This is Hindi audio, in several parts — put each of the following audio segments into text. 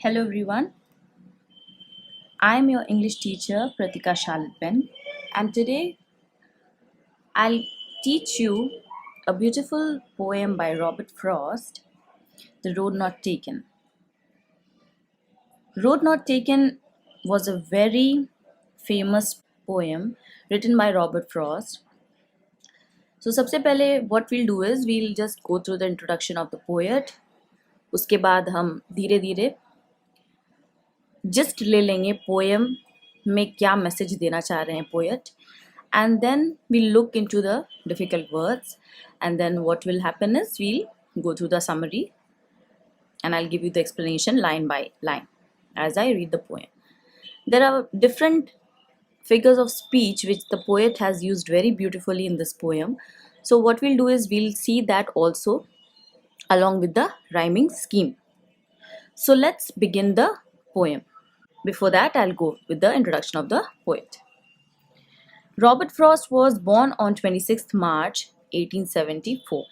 Hello everyone, I am your English teacher Pratika Shalpen, and today I'll teach you a beautiful poem by Robert Frost, The Road Not Taken. Road Not Taken was a very famous poem written by Robert Frost. So सबसे पहले what we'll do is we'll just go through the introduction of the poet. उसके बाद हम धीरे धीरे जस्ट ले लेंगे पोएम में क्या मैसेज देना चाह रहे हैं poet, and then we'll look into the difficult words, and then what will happen is we'll go through the summary and I'll give you the explanation line by line as I read the poem. There are different figures of speech which the poet has used very beautifully in this poem. So what we'll do is we'll see that also along with the rhyming scheme. So let's begin the poem. Before that, I'll go with the introduction of the poet. Robert Frost was born on 26th March 1874.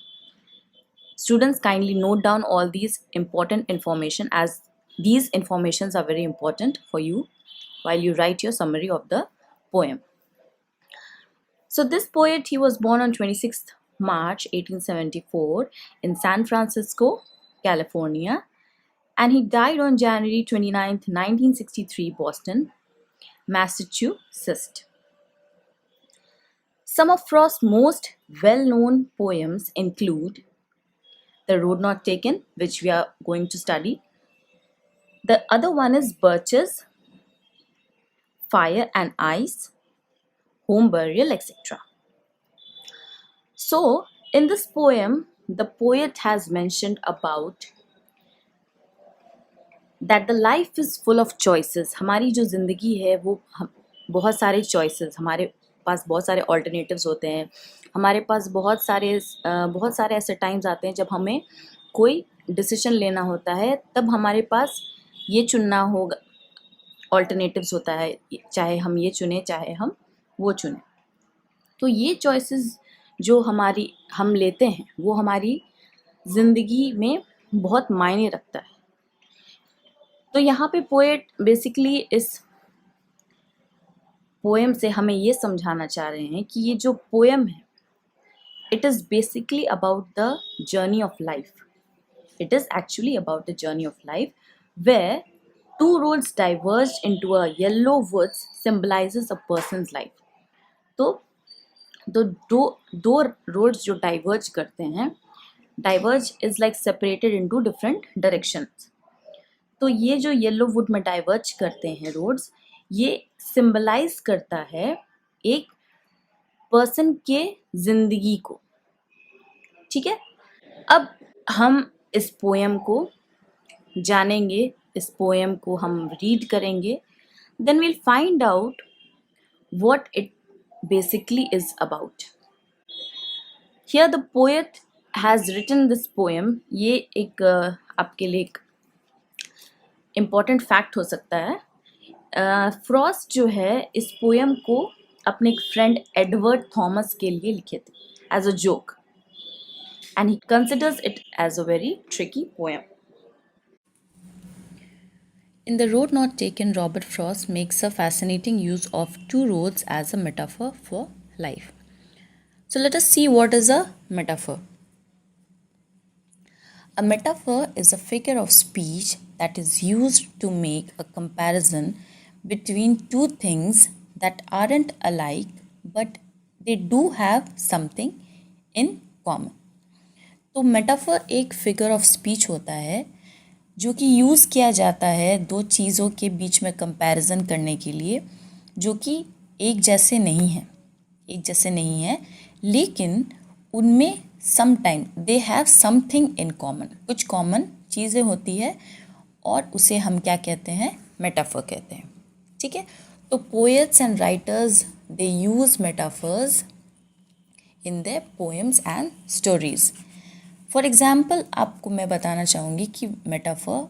Students, kindly note down all these important information, as these informations are very important for you while you write your summary of the poem. So this poet, he was born on 26th March 1874 in San Francisco, California, and he died on January 29th, 1963, Boston, Massachusetts. Some of Frost's most well-known poems include The Road Not Taken, which we are going to study. The other one is Birches, Fire and Ice, Home Burial, etc. So, in this poem, the poet has mentioned about that the life is full of choices. हमारी जो ज़िंदगी है वो बहुत सारे choices, हमारे पास बहुत सारे alternatives होते हैं, हमारे पास बहुत सारे ऐसे times आते हैं जब हमें कोई decision लेना होता है, तब हमारे पास ये चुनना होगा, alternatives होता है, चाहे हम ये चुने चाहे हम वो चुने. तो ये choices जो हम लेते हैं वो हमारी ज़िंदगी में बहुत मायने रखता है. तो यहाँ पे पोएट बेसिकली इस पोएम से हमें ये समझाना चाह रहे हैं कि ये जो पोएम है, it is basically about the journey of life. It is actually about the journey of life where two roads diverge into a yellow woods symbolises a person's life. तो दो रोड्स जो डाइवर्ज करते हैं, diverge is like separated into different directions. तो ये जो येलो वुड में डाइवर्ज करते हैं रोड्स, ये सिंबलाइज करता है एक पर्सन के जिंदगी को. ठीक है, अब हम इस पोएम को जानेंगे, इस पोएम को हम रीड करेंगे, then we'll find out what it basically is about. Here the poet has written this poem. ये एक आपके लिए एक इम्पॉर्टेंट फैक्ट हो सकता है. फ्रॉस्ट जो है इस पोएम को अपने एक फ्रेंड एडवर्ड थॉमस के लिए लिखे थे as a joke, and he considers it as a very tricky poem. In The Road Not Taken, Robert Frost makes a fascinating use of two roads as a metaphor for life. So let us see what is a metaphor. A metaphor is a figure of speech that is used to make a comparison between two things that aren't alike but they do have something in common. तो metaphor एक figure of speech होता है जो कि यूज़ किया जाता है दो चीज़ों के बीच में कंपैरिजन करने के लिए जो कि एक जैसे नहीं हैं, लेकिन उनमें sometime they have something in common. कुछ कॉमन चीज़ें होती है और उसे हम क्या कहते हैं, मेटाफर कहते हैं. ठीक है, तो poets and writers they use metaphors in their poems and stories. For example आपको मैं बताना चाहूँगी कि मेटाफर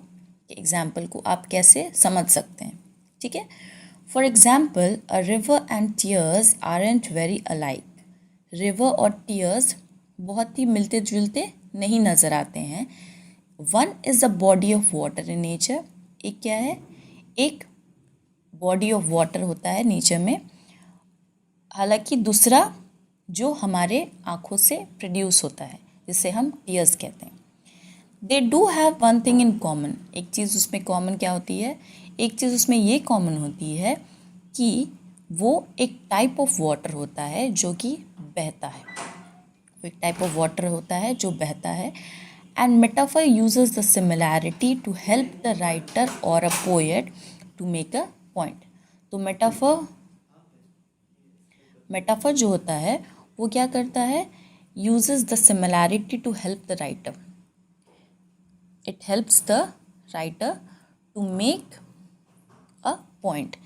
के एग्जाम्पल को आप कैसे समझ सकते हैं. ठीक है, for example a river and tears aren't very alike. River और टीयर्स बहुत ही मिलते जुलते नहीं नज़र आते हैं. One is a body of water in nature, एक क्या है, एक बॉडी ऑफ वाटर होता है नेचर में, हालांकि दूसरा जो हमारे आँखों से प्रोड्यूस होता है जिसे हम टीयर्स कहते हैं। They do have one thing in common, एक चीज़ उसमें कॉमन क्या होती है, एक चीज़ उसमें ये कॉमन होती है कि वो एक टाइप ऑफ वाटर होता है जो कि बहता है, वो एक टाइप ऑफ वाटर होता है जो बहता है। And metaphor uses the similarity to help the writer और a poet to make a point. तो मेटाफर जो होता है वो क्या करता है, uses the similarity to help the writer, it helps the writer to make a point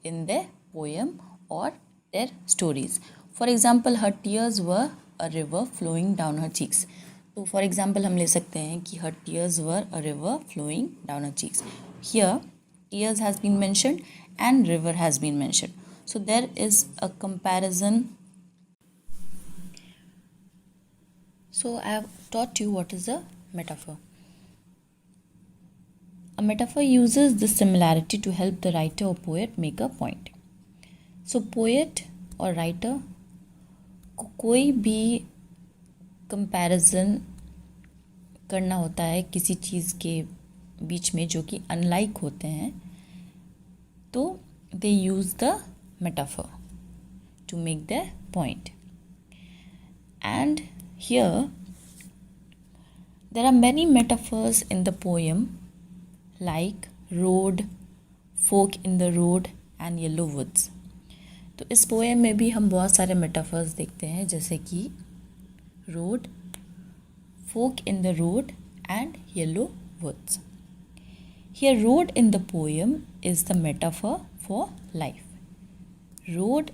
in their poem or their stories. For example, her tears were a river flowing down her cheeks. तो for example हम ले सकते हैं कि her tears were a river flowing down her cheeks. Here tears has been mentioned and river has been mentioned. So there is a comparison. So I have taught you what is a metaphor. A metaphor uses this similarity to help the writer or poet make a point. So poet और writer को कोई भी comparison करना होता है किसी चीज़ के बीच में जो कि unlike होते हैं, तो they use the metaphor to make their point. And here there are many metaphors in the poem like road, fork in the road and yellow woods. तो इस पोएम में भी हम बहुत सारे मेटाफर्स देखते हैं जैसे कि road, fork in the road and yellow woods. Here road in the poem is the metaphor for life. Road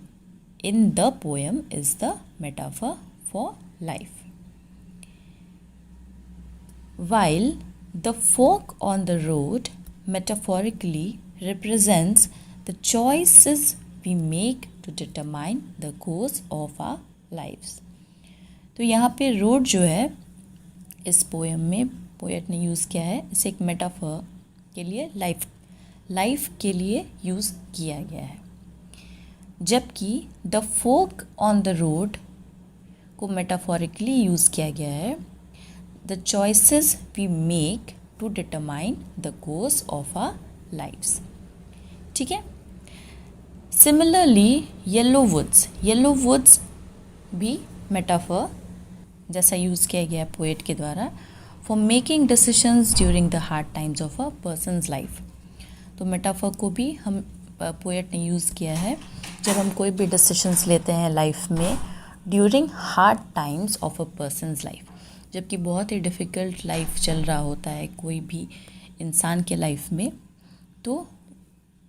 in the poem is the metaphor for life. While the fork on the road metaphorically represents the choices we make to determine the course of our lives. तो यहाँ पे रोड जो है इस पोएम में पोएट ने यूज़ किया है, इसे एक मेटाफर के लिए लाइफ के लिए यूज़ किया गया है, जबकि the fork on the road को मेटाफोरिकली यूज़ किया गया है, the choices we make to determine the course of our lives. ठीक है। Similarly, yellow woods भी metaphor जैसा यूज़ किया गया पोएट के द्वारा for making decisions during the hard times of a person's life. तो metaphor को भी हम पोएट ने यूज़ किया है जब हम कोई भी decisions लेते हैं लाइफ में during hard times of a person's life, जबकि बहुत ही डिफ़िकल्ट लाइफ चल रहा होता है कोई भी इंसान के लाइफ में, तो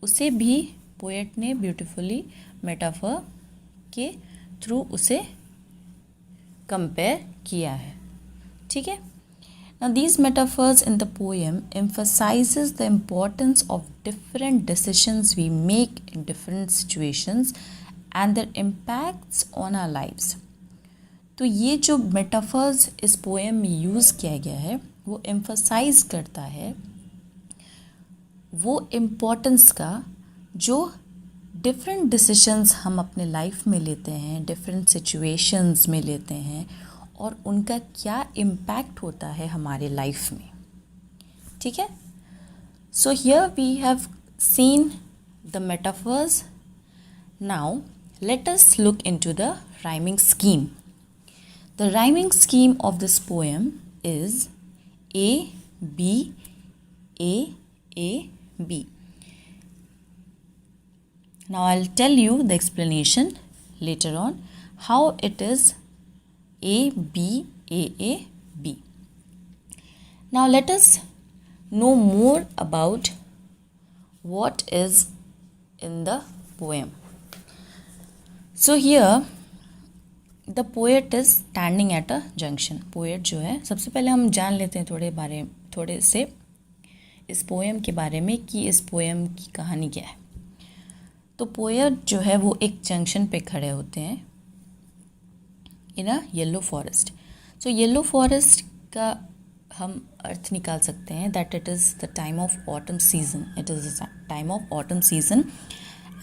उसे भी पोएट ने ब्यूटीफुली मेटाफर के थ्रू उसे कंपेयर किया है। ठीक है। Now these metaphors in the poem emphasizes the importance of different decisions we make in different situations and their impacts on our lives. तो ये जो मेटाफर्स इस पोएम में यूज़ किया गया है वो एम्फसाइज करता है वो इम्पोर्टेंस का जो डिफरेंट डिसीशंस हम अपने लाइफ में लेते हैं, डिफरेंट सिचुएशंस में लेते हैं और उनका क्या इम्पैक्ट होता है हमारे लाइफ में। ठीक है। So here we have seen the metaphors. Now let us look into the rhyming scheme. The rhyming scheme of this poem is A, B, A, A, B. Now I'll tell you the explanation later on how it is A, B, A, B. Now let us know more about what is in the poem. So here the poet is standing at a junction. Poet जो है, सबसे पहले हम जान लेते हैं थोड़े से इस पोएम के बारे में कि इस पोएम की कहानी क्या है. तो पोएट जो है वो एक जंक्शन पे खड़े होते हैं in a yellow forest. So yellow forest का हम अर्थ निकाल सकते हैं that it is the time of autumn season, it is the time of autumn season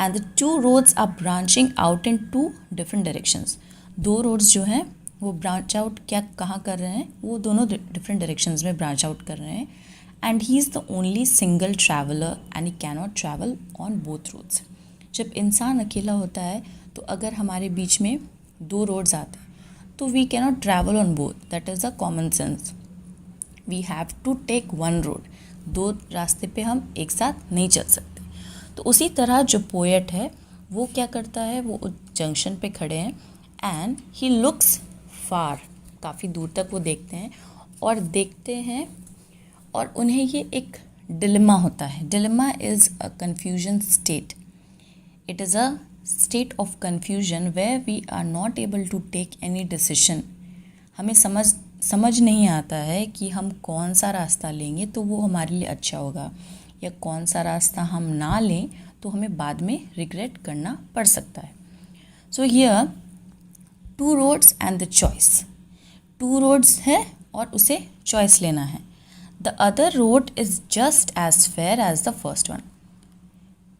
and the two roads are branching out in two different directions. दो रोड्स जो हैं वो ब्रांच आउट क्या कहाँ कर रहे हैं, वो दोनों डिफरेंट डायरेक्शंस में ब्रांच आउट कर रहे हैं and he is the only single traveller and he can not travel on both roads. जब इंसान अकेला होता है तो अगर हमारे बीच में दो रोड्स आते हैं तो we can not travel on both, that is a common sense. We have to take one road, दो रास्ते पे हम एक साथ नहीं चल सकते। तो उसी तरह जो पोएट है वो क्या करता है, वो जंक्शन पे खड़े हैं एंड ही लुक्स फार, काफ़ी दूर तक वो देखते हैं और उन्हें ये एक डिलेमा होता है। Dilemma is a confusion state, it is a state of confusion where we are not able to take any decision. हमें समझ नहीं आता है कि हम कौन सा रास्ता लेंगे तो वो हमारे लिए अच्छा होगा, या कौन सा रास्ता हम ना लें तो हमें बाद में रिग्रेट करना पड़ सकता है। So here two roads and the choice, two roads है और उसे चॉइस लेना है। The other road is just as fair as the first one.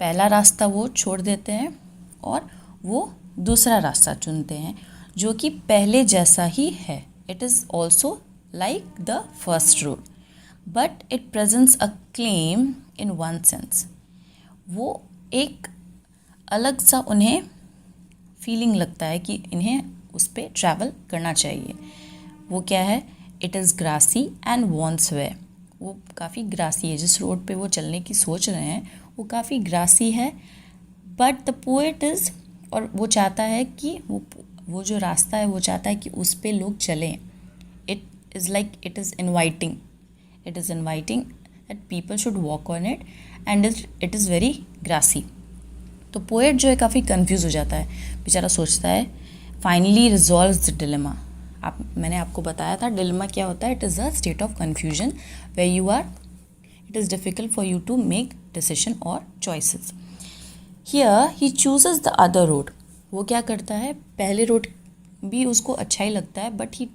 पहला रास्ता वो छोड़ देते हैं और वो दूसरा रास्ता चुनते हैं जो कि पहले जैसा ही है। It is also like the first road but it presents a claim in one sense. वो एक अलग सा उन्हें फीलिंग लगता है कि इन्हें उस पर ट्रैवल करना चाहिए। वो क्या है, it is grassy and wants wear. वो काफ़ी ग्रासी है, जिस रोड पे वो चलने की सोच रहे हैं वो काफ़ी ग्रासी है बट द पोएट इज़, और वो चाहता है कि वो जो रास्ता है वो चाहता है कि उस पे लोग चलें। It is like it is inviting that people should walk on it and it is very grassy. तो पोएट जो है काफ़ी कंफ्यूज हो जाता है, बेचारा सोचता है, फाइनली रिजॉल्व्स द डिलेमा। मैंने आपको बताया था डिलेमा क्या होता है, it is a state of confusion where you are, it is difficult for you to make decision और choices. Here he chooses the other road. वो क्या करता है, पहले रोड भी उसको अच्छा ही लगता है but he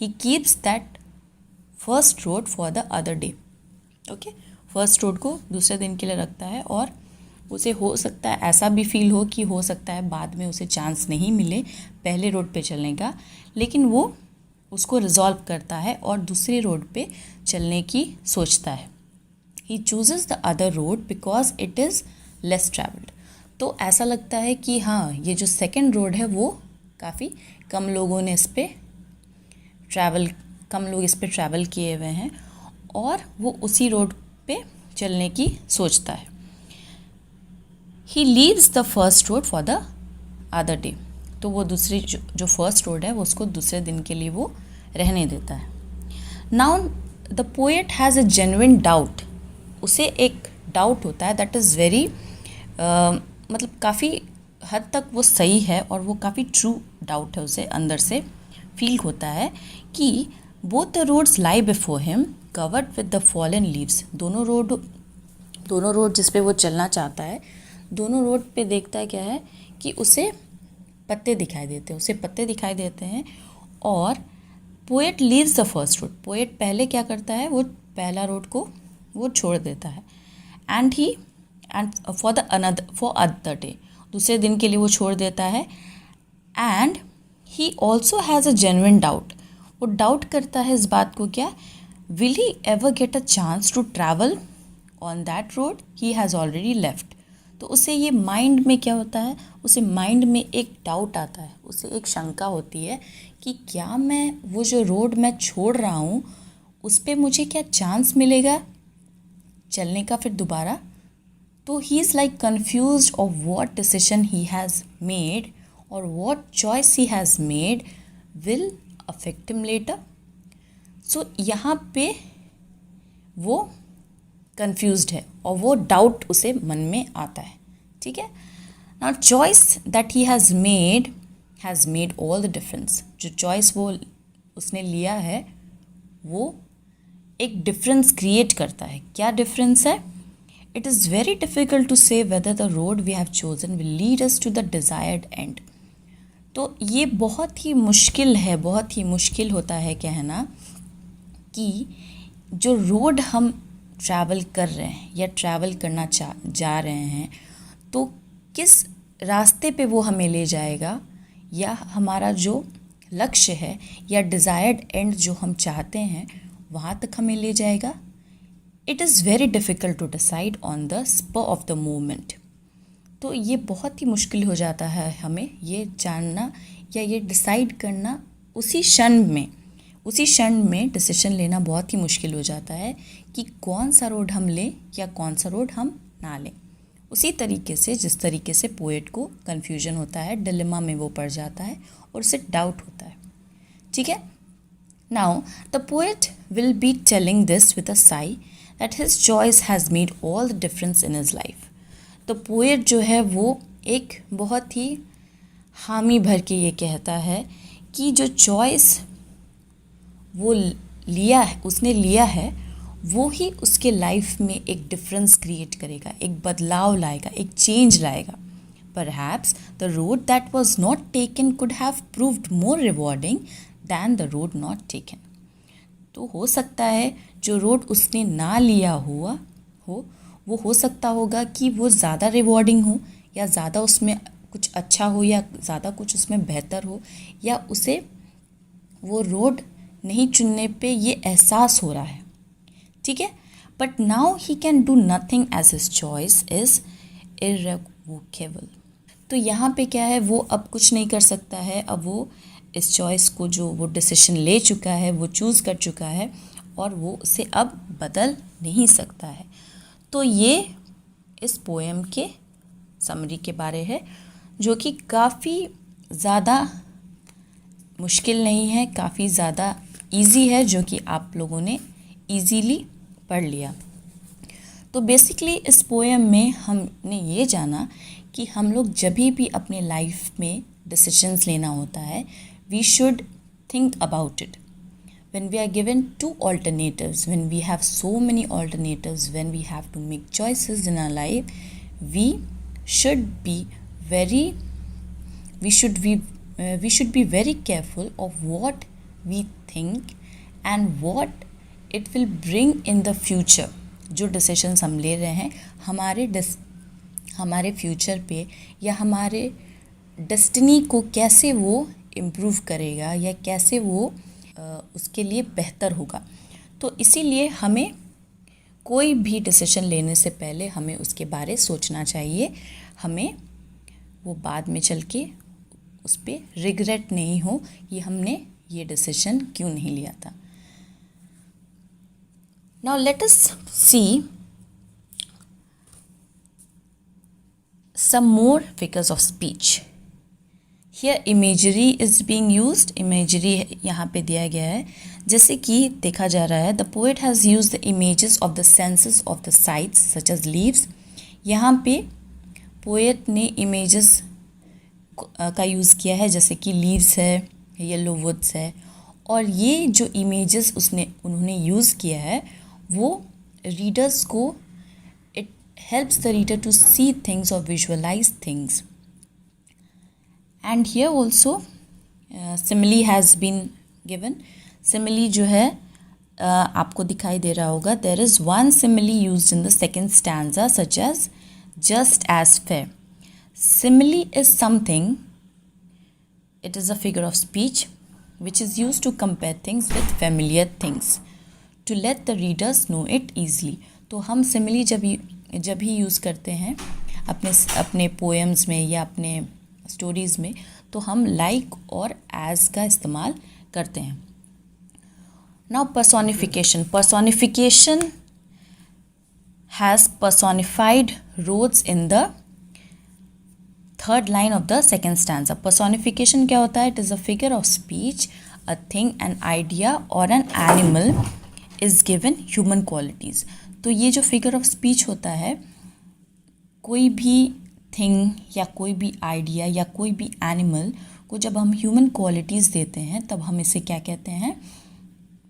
keeps that first road for the other day. Okay, first road को दूसरे दिन के लिए रखता है और उसे हो सकता है ऐसा भी फील हो कि हो सकता है बाद में उसे चांस नहीं मिले पहले रोड पे चलने का, लेकिन वो उसको रिजॉल्व करता है और दूसरे रोड पे चलने की सोचता है। ही chooses the other road because it is less travelled. तो ऐसा लगता है कि हाँ, ये जो सेकंड रोड है वो काफ़ी कम लोग इस पर ट्रैवल किए हुए हैं और वो उसी रोड पे चलने की सोचता है। He leaves the first road for the other day. तो वो दूसरी जो फर्स्ट रोड है वो उसको दूसरे दिन के लिए वो रहने देता है। Now the poet has a genuine doubt. उसे एक डाउट होता है दैट इज़ वेरी मतलब काफ़ी हद तक वो सही है और वो काफ़ी ट्रू डाउट है, उसे अंदर से फील होता है कि both the roads lay before him covered with the fallen leaves. दोनों रोड जिस पे वो चलना चाहता है, दोनों रोड पे देखता है क्या है कि उसे पत्ते दिखाई देते हैं और poet leaves the first road. Poet पहले क्या करता है, वो पहला रोड को वो छोड़ देता है एंड फॉर अदर डे, दूसरे दिन के लिए वो छोड़ देता है। And he also has a genuine doubt. वो डाउट करता है इस बात को, क्या will he ever get a chance to travel on that road he has already left. तो उसे ये माइंड में क्या होता है, उसे माइंड में एक डाउट आता है, उसे एक शंका होती है कि क्या मैं वो जो रोड मैं छोड़ रहा हूँ उस पर मुझे क्या चांस मिलेगा चलने का फिर दोबारा। तो he is like confused of what decision he has made और what choice he has made will affect him later. So यहाँ पे वो कन्फ्यूज्ड है और वो डाउट उसे मन में आता है। ठीक है, now choice that he has made all the difference. जो चॉइस वो उसने लिया है वो एक डिफरेंस क्रिएट करता है। क्या डिफरेंस है, it is very difficult to say whether the road we have chosen will lead us to the desired end. तो ये बहुत ही मुश्किल होता है कहना कि जो रोड हम ट्रैवल कर रहे हैं या ट्रैवल करना जा रहे हैं, तो किस रास्ते पे वो हमें ले जाएगा, या हमारा जो लक्ष्य है या डिज़ायर्ड एंड जो हम चाहते हैं वहाँ तक हमें ले जाएगा. It is very difficult to decide on the spur of the moment. तो ये बहुत ही मुश्किल हो जाता है हमें ये जानना या ये डिसाइड करना उसी क्षण में डिसीजन लेना बहुत ही मुश्किल हो जाता है कि कौन सा रोड हम लें या कौन सा रोड हम ना लें. उसी तरीके से जिस तरीके से पोएट को कन्फ्यूजन होता है, डिलेमा में वो पड़ जाता है और उसे डाउट होता है. ठीक है. Now the poet will be telling this with a Sai that his choice has made all the difference in his life. तो पोएट जो है वो एक बहुत ही हामी भर के ये कहता है कि जो चॉइस वो उसने लिया है वो ही उसके लाइफ में एक डिफरेंस क्रिएट करेगा, एक बदलाव लाएगा, एक चेंज लाएगा. Perhaps the road that was not taken could have proved more rewarding than the road not taken. तो हो सकता है जो रोड उसने ना लिया वो हो सकता होगा कि वो ज़्यादा रिवॉर्डिंग हो, या ज़्यादा उसमें कुछ अच्छा हो, या ज़्यादा कुछ उसमें बेहतर हो, या उसे वो रोड नहीं चुनने पे ये एहसास हो रहा है. ठीक है. But now he can do nothing as his choice is irrevocable. तो यहाँ पे क्या है, वो अब कुछ नहीं कर सकता है. अब वो इस चॉइस को जो वो डिसीजन ले चुका है, वो चूज़ कर चुका है, और वो उसे अब बदल नहीं सकता है. तो ये इस पोएम के समरी के बारे है, जो कि काफ़ी ज़्यादा मुश्किल नहीं है, काफ़ी ज़्यादा इजी है, जो कि आप लोगों ने इजीली पढ़ लिया. तो बेसिकली इस पोएम में हमने ये जाना कि हम लोग जब भी अपने लाइफ में डिसीजंस लेना होता है, we should think about it. When we are given two alternatives, when we have so many alternatives, when we have to make choices in our life, we should be very very careful of what we think and what it will bring in the future. जो डिसीजंस हम ले रहे हैं हमारे फ्यूचर पे या हमारे डेस्टिनी को कैसे वो इम्प्रूव करेगा, या कैसे वो उसके लिए बेहतर होगा. तो इसीलिए हमें कोई भी डिसीजन लेने से पहले हमें उसके बारे सोचना चाहिए. हमें वो बाद में चल के उस पर रिग्रेट नहीं हो कि हमने ये डिसीजन क्यों नहीं लिया था. Now let us see some more figures of speech. Here imagery is being used. Imagery यहाँ पे दिया गया है. जैसे कि देखा जा रहा है, the poet has used the images of the senses of the sights such as leaves. यहाँ पे poet ने images का यूज़ किया है, जैसे कि leaves है, yellow woods है. और ये जो images उन्होंने यूज़ किया है वो रीडर्स को, it helps the reader to see things और visualize things. And here also simile has been given. Simile जो है आपको दिखाई दे रहा होगा. There is one simile used in the second stanza such as just as fair. Simile is something, it is a figure of speech which is use to compare things with familiar things to let the readers know it easily. तो हम सिमिली जब भी यूज़ करते हैं अपने पोएम्स में या अपने स्टोरीज़ में, तो हम लाइक और एज का इस्तेमाल करते हैं. Now personification has personified roads in the third line of the second stanza. Personification क्या होता है? It is a figure of speech, a thing, an idea or an animal is given human qualities. तो ये जो फिगर ऑफ स्पीच होता है, कोई भी थिंग या कोई भी आइडिया या कोई भी एनिमल को जब हम ह्यूमन क्वालिटीज़ देते हैं, तब हम इसे क्या कहते हैं?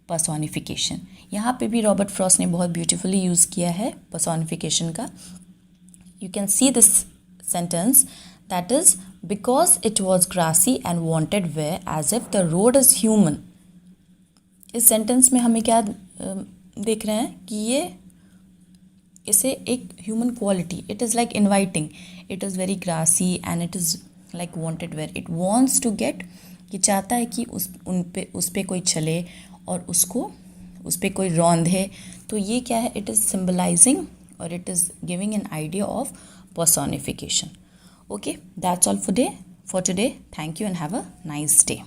पर्सोनिफिकेशन. यहाँ पे भी रॉबर्ट फ्रॉस्ट ने बहुत ब्यूटीफुली यूज़ किया है पर्सोनिफिकेशन का. You can see this sentence, that is because it was grassy and wanted wear as if the road is human. इस सेंटेंस में हमें क्या देख रहे हैं कि ये इसे एक human quality, it is like inviting, it is very grassy and it is like wanted wear it wants to get, ये चाहता है कि उस पे कोई चले और उसको उस पे कोई रौंदे। तो ये क्या है, इट इज़ सिम्बलाइजिंग और it is giving an idea of personification. Okay, that's all for today. Thank you and have a nice day.